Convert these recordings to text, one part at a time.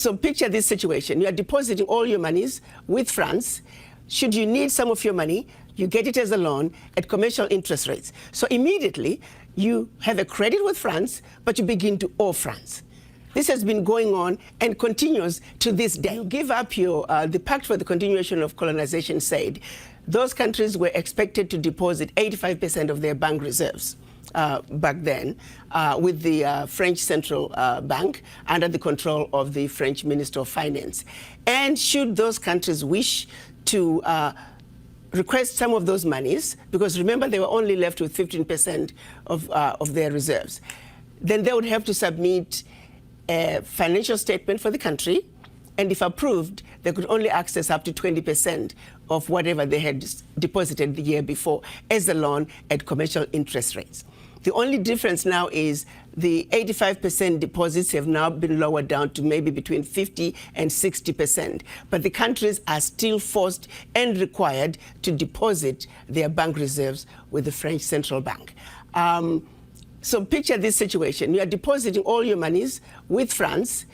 So picture this situation. You are depositing all your monies with France. Should you need some of your money, you get it as a loan at commercial interest rates. So immediately, you have a credit with France, but you begin to owe France. This has been going on and continues to this day. You give up your, the Pact for the Continuation of Colonization said those countries were expected to deposit 85% of their bank reserves. Back then, with the French Central Bank under the control of the French Minister of Finance. And should those countries wish to request some of those monies, because remember they were only left with 15% of their reserves, then they would have to submit a financial statement for the country, and if approved, they could only access up to 20% of whatever they had deposited the year before as a loan at commercial interest rates. The only difference now is the 85% deposits have now been lowered down to maybe between 50 and 60%. But the countries are still forced and required to deposit their bank reserves with the French Central Bank. So picture this situation. You are depositing all your monies with France.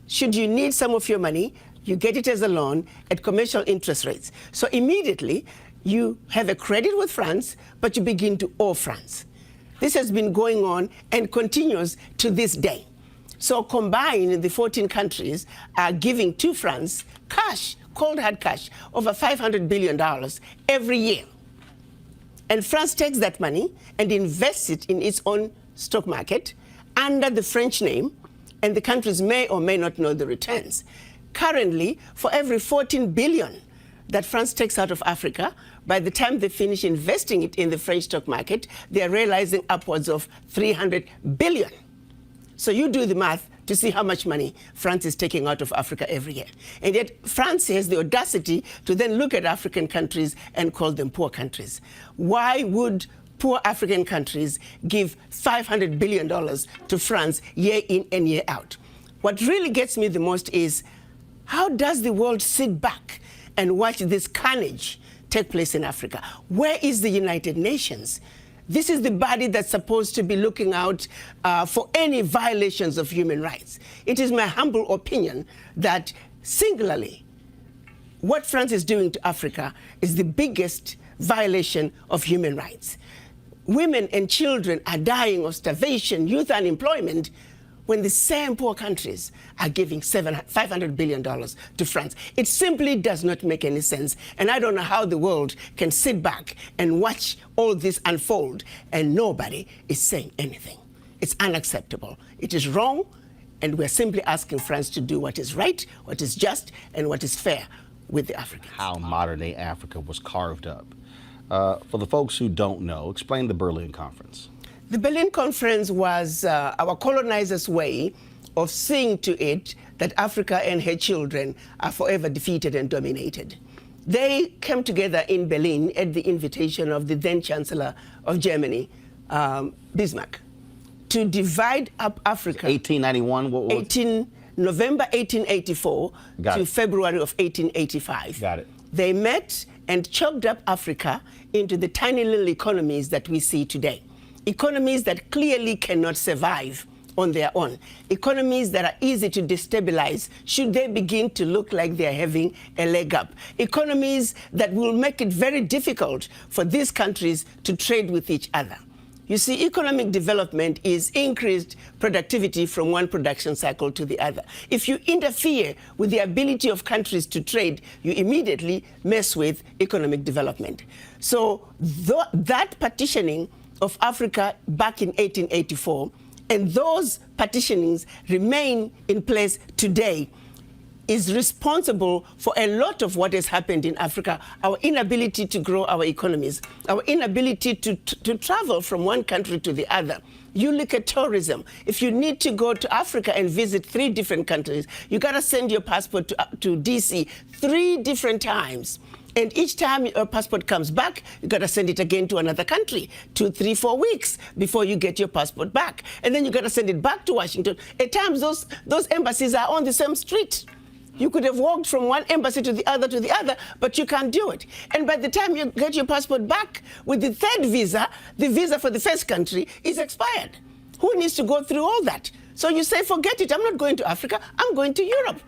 Should you need some of your money, you get it as a loan at commercial interest rates. So immediately, you have a credit with France, but you begin to owe France. This has been going on and continues to this day. So combined, the 14 countries are giving to France cash, cold hard cash, over $500 billion every year. And France takes that money and invests it in its own stock market under the French name, and the countries may or may not know the returns. Currently, for every 14 billion that France takes out of Africa, by the time they finish investing it in the French stock market, they are realizing upwards of 300 billion. So you do the math to see how much money France is taking out of Africa every year. And yet France has the audacity to then look at African countries and call them poor countries. Why would poor African countries give $500 billion to France year in and year out? What really gets me the most is, how does the world sit back and watch this carnage take place in Africa? Where is the United Nations? This is the body that's supposed to be looking out for any violations of human rights. It is my humble opinion that singularly, what France is doing to Africa is the biggest violation of human rights. Women and children are dying of starvation, youth unemployment, when the same poor countries are giving $500 billion to France. It simply does not make any sense. And I don't know how the world can sit back and watch all this unfold and nobody is saying anything. It's unacceptable. It is wrong, and we're simply asking France to do what is right, what is just, and what is fair with the Africans. How modern-day Africa was carved up. For the folks who don't know, explain the Berlin Conference. The Berlin Conference was our colonizers' way of seeing to it that Africa and her children are forever defeated and dominated. They came together in Berlin at the invitation of the then Chancellor of Germany, Bismarck, to divide up Africa. 1891? November 1884 to February of 1885. Got it. They met and chopped up Africa into the tiny little economies that we see today. Economies that clearly cannot survive on their own. Economies that are easy to destabilize should they begin to look like they're having a leg up. Economies that will make it very difficult for these countries to trade with each other. You see, economic development is increased productivity from one production cycle to the other. If you interfere with the ability of countries to trade, you immediately mess with economic development. So that partitioning of Africa back in 1884, and those partitionings remain in place today, is responsible for a lot of what has happened in Africa, our inability to grow our economies, our inability to travel from one country to the other. You look at tourism. If you need to go to Africa and visit 3 different countries, you got to send your passport to DC 3 different times. And each time your passport comes back, you got to send it again to another country, 2, 3, 4 weeks before you get your passport back. And then you got to send it back to Washington. At times, those embassies are on the same street. You could have walked from one embassy to the other, but you can't do it. And by the time you get your passport back with the 3rd visa, the visa for the first country is expired. Who needs to go through all that? So you say, forget it, I'm not going to Africa, I'm going to Europe.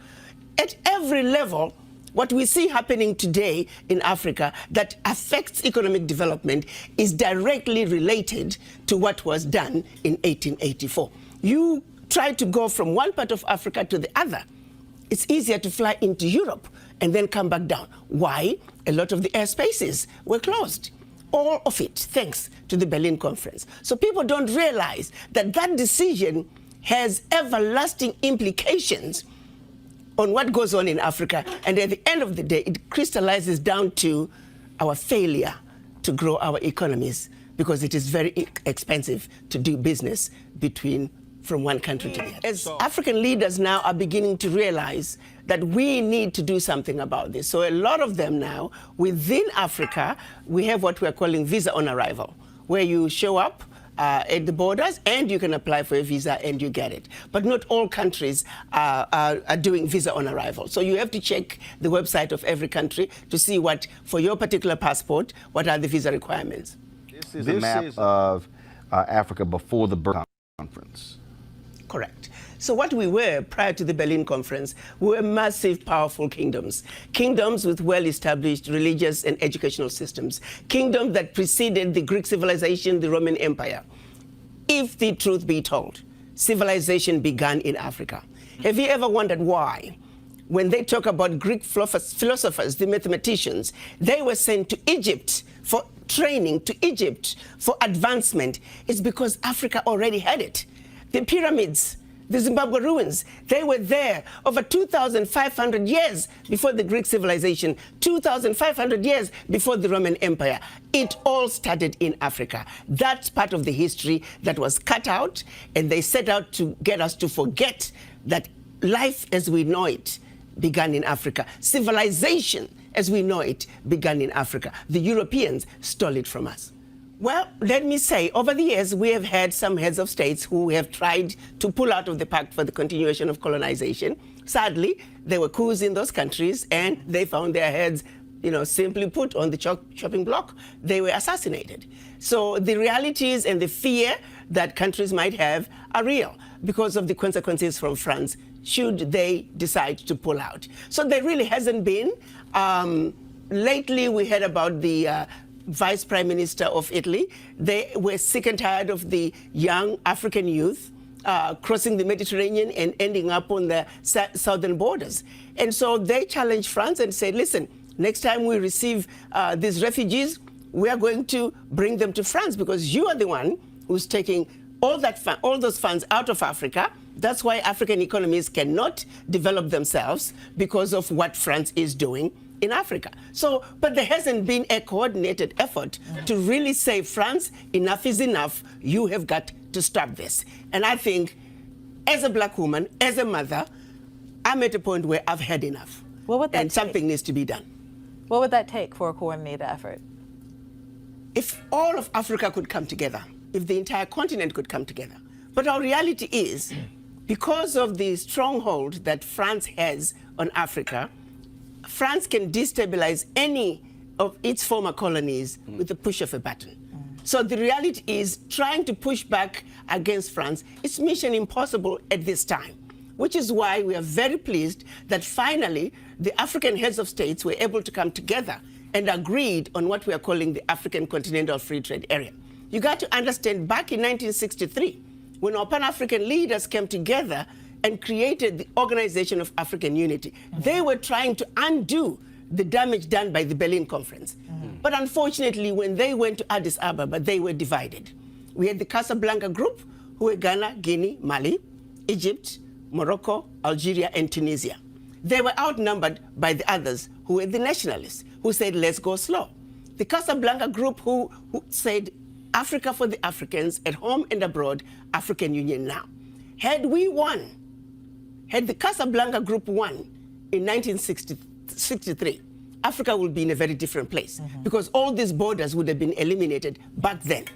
at every level, what we see happening today in Africa that affects economic development is directly related to what was done in 1884. You try to go from one part of Africa to the other. It's easier to fly into Europe and then come back down. Why? A lot of the airspaces were closed. All of it, thanks to the Berlin Conference. So people don't realize that that decision has everlasting implications on what goes on in Africa. And at the end of the day, it crystallizes down to our failure to grow our economies because it is very expensive to do business from one country to the other. As African leaders now are beginning to realize that we need to do something about this. So a lot of them now, within Africa, we have what we're calling visa on arrival, where you show up at the borders and you can apply for a visa and you get it. But not all countries are doing visa on arrival. So you have to check the website of every country to see what, for your particular passport, what are the visa requirements. This is a map of Africa before the Berlin Conference. Correct. So what we were prior to the Berlin Conference, we were massive, powerful kingdoms. Kingdoms with well-established religious and educational systems. Kingdoms that preceded the Greek civilization, the Roman Empire. If the truth be told, civilization began in Africa. Have you ever wondered why? When they talk about Greek philosophers, the mathematicians, they were sent to Egypt for training, to Egypt for advancement. It's because Africa already had it. The pyramids, the Zimbabwe ruins, they were there over 2,500 years before the Greek civilization, 2,500 years before the Roman Empire. It all started in Africa. That's part of the history that was cut out, and they set out to get us to forget that life as we know it began in Africa. Civilization as we know it began in Africa. The Europeans stole it from us. Well, let me say, over the years, we have had some heads of states who have tried to pull out of the pact for the continuation of colonization. Sadly, there were coups in those countries, and they found their heads, simply put, on the chopping block. They were assassinated. So the realities and the fear that countries might have are real because of the consequences from France should they decide to pull out. So there really hasn't been. Lately, we heard about the Vice Prime Minister of Italy. They were sick and tired of the young African youth crossing the Mediterranean and ending up on the southern borders. And so they challenged France and said, listen, next time we receive these refugees, we are going to bring them to France because you are the one who's taking all those funds out of Africa. That's why African economies cannot develop themselves because of what France is doing in Africa. So, but there hasn't been a coordinated effort to really say, France, enough is enough. You have got to stop this. And I think, as a black woman, as a mother, I'm at a point where I've had enough. What would that and something needs to be done. What would that take for a coordinated effort? If all of Africa could come together, if the entire continent could come together. But our reality is, because of the stronghold that France has on Africa, France can destabilize any of its former colonies with the push of a button. So the reality is trying to push back against France is mission impossible at this time, which is why we are very pleased that finally the African heads of states were able to come together and agreed on what we are calling the African Continental Free Trade Area. You got to understand, back in 1963, when our Pan-African leaders came together and created the Organization of African Unity. They were trying to undo the damage done by the Berlin Conference. But unfortunately, when they went to Addis Ababa, they were divided. We had the Casablanca group, who were Ghana, Guinea, Mali, Egypt, Morocco, Algeria, and Tunisia. They were outnumbered by the others, who were the nationalists, who said, let's go slow. The Casablanca group who said, Africa for the Africans, at home and abroad, African Union now. Had we won, had the Casablanca group won in 1963, Africa would be in a very different place because all these borders would have been eliminated back then.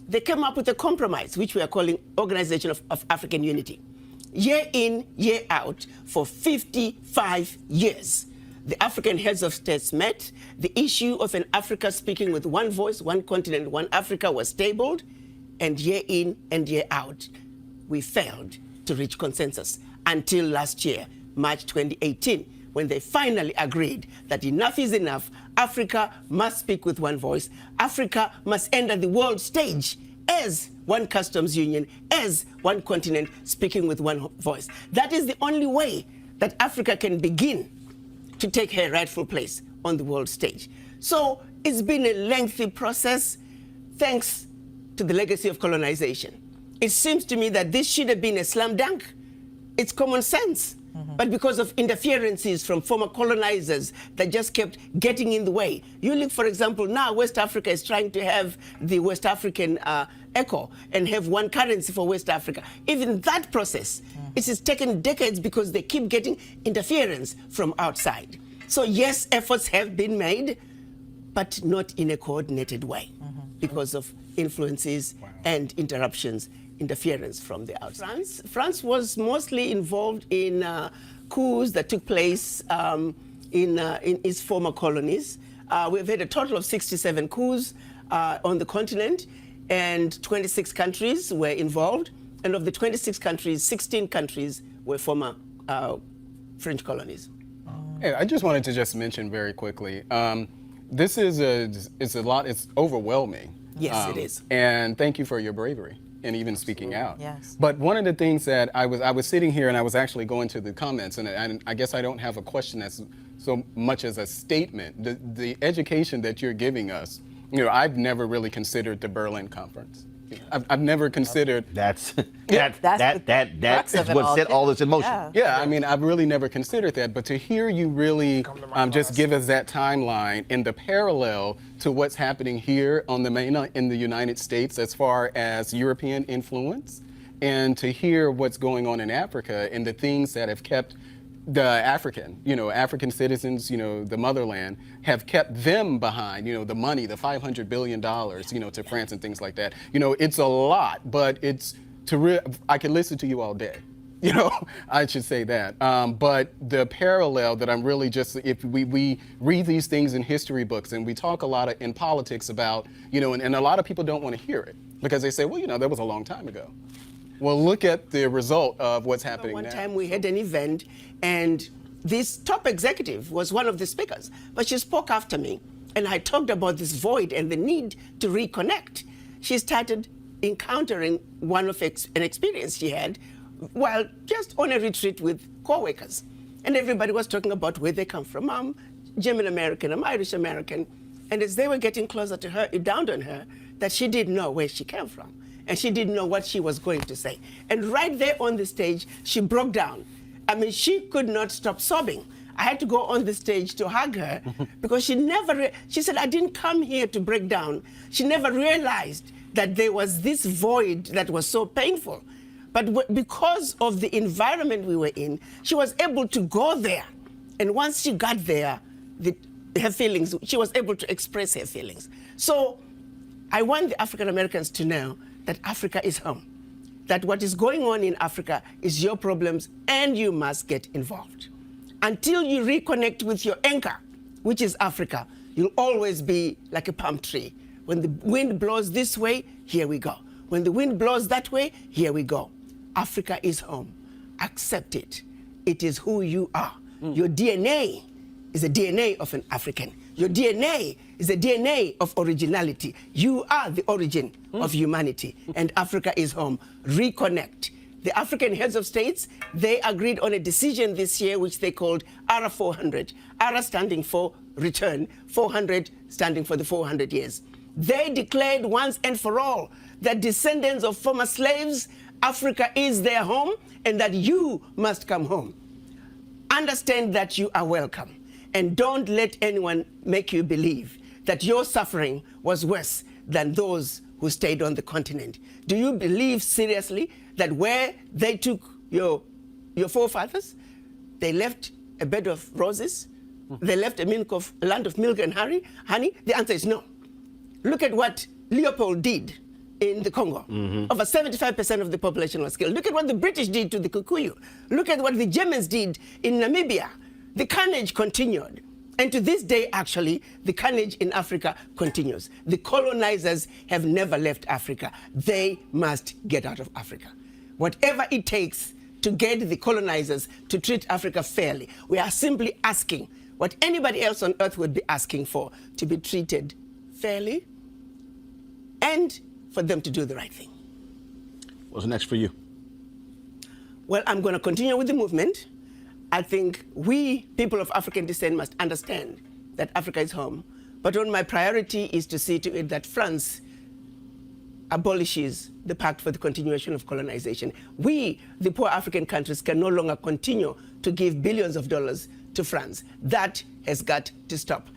They came up with a compromise, which we are calling Organization of African Unity. Year in, year out, for 55 years, the African heads of states met. The issue of an Africa speaking with one voice, one continent, one Africa was tabled, and year in and year out, we failed to reach consensus until last year, March 2018, when they finally agreed that enough is enough. Africa must speak with one voice. Africa must enter the world stage as one customs union, as one continent, speaking with one voice. That is the only way that Africa can begin to take her rightful place on the world stage. So it's been a lengthy process, thanks to the legacy of colonization. It seems to me that this should have been a slam dunk. It's common sense. But because of interferences from former colonizers that just kept getting in the way. You look, for example, now West Africa is trying to have the West African echo and have one currency for West Africa. Even that process, it has taken decades because they keep getting interference from outside. So yes, efforts have been made, but not in a coordinated way because of influences and interference from the outside. France was mostly involved in coups that took place in its former colonies. We've had a total of 67 coups on the continent, and 26 countries were involved. And of the 26 countries, 16 countries were former French colonies. Hey, I just wanted to just mention very quickly, this is a lot, it's overwhelming. Yes, it is. And thank you for your bravery and even speaking out. Yes. But one of the things that I was sitting here and I was actually going to the comments, and I guess I don't have a question as so much as a statement. The education that you're giving us, you know, I've never really considered the Berlin Conference. I've never considered. That's crux of it what all, set too. all this in motion. Yeah. Yeah, I mean, I've really never considered that, but to hear you really just give us that timeline and the parallel to what's happening here on the mainland in the United States as far as European influence, and to hear what's going on in Africa and the things that have kept the African citizens, the motherland, have kept them behind, the money, the $500 billion, to France and things like that. It's a lot, but I could listen to you all day. I should say that. But the parallel that I'm really just, if we read these things in history books and we talk a lot in politics about, and a lot of people don't want to hear it because they say, well, that was a long time ago. Well, look at the result of what's happening now. One time we had an event, and this top executive was one of the speakers, but she spoke after me, and I talked about this void and the need to reconnect. She started encountering an experience she had while just on a retreat with co-workers. And everybody was talking about where they come from. I'm German American, I'm Irish American. And as they were getting closer to her, it dawned on her that she didn't know where she came from. And she didn't know what she was going to say. And right there on the stage, she broke down. I mean, she could not stop sobbing. I had to go on the stage to hug her because she said, I didn't come here to break down. She never realized that there was this void that was so painful. But because of the environment we were in, she was able to go there. And once she got there, her feelings, she was able to express her feelings. So I want the African Americans to know that Africa is home, that what is going on in Africa is your problems and you must get involved. Until you reconnect with your anchor, which is Africa, you'll always be like a palm tree. When the wind blows this way, here we go. When the wind blows that way, here we go. Africa is home. Accept it. It is who you are. Your DNA is the DNA of an African. Your DNA is the DNA of originality. You are the origin of humanity, and Africa is home. Reconnect. The African heads of states, they agreed on a decision this year which they called ARA 400. ARA standing for return, 400 standing for the 400 years. They declared once and for all that descendants of former slaves, Africa is their home, and that you must come home. Understand that you are welcome. And don't let anyone make you believe that your suffering was worse than those who stayed on the continent. Do you believe seriously that where they took your forefathers, they left a bed of roses? They left a land of milk and honey? The answer is no. Look at what Leopold did in the Congo. Over 75% of the population was killed. Look at what the British did to the Kikuyu. Look at what the Germans did in Namibia. The carnage continued. And to this day, actually, the carnage in Africa continues. The colonizers have never left Africa. They must get out of Africa. Whatever it takes to get the colonizers to treat Africa fairly. We are simply asking what anybody else on earth would be asking for, to be treated fairly and for them to do the right thing. What's next for you? Well, I'm going to continue with the movement. I think we, people of African descent, must understand that Africa is home. But my priority is to see to it that France abolishes the Pact for the Continuation of Colonization. We, the poor African countries, can no longer continue to give billions of dollars to France. That has got to stop.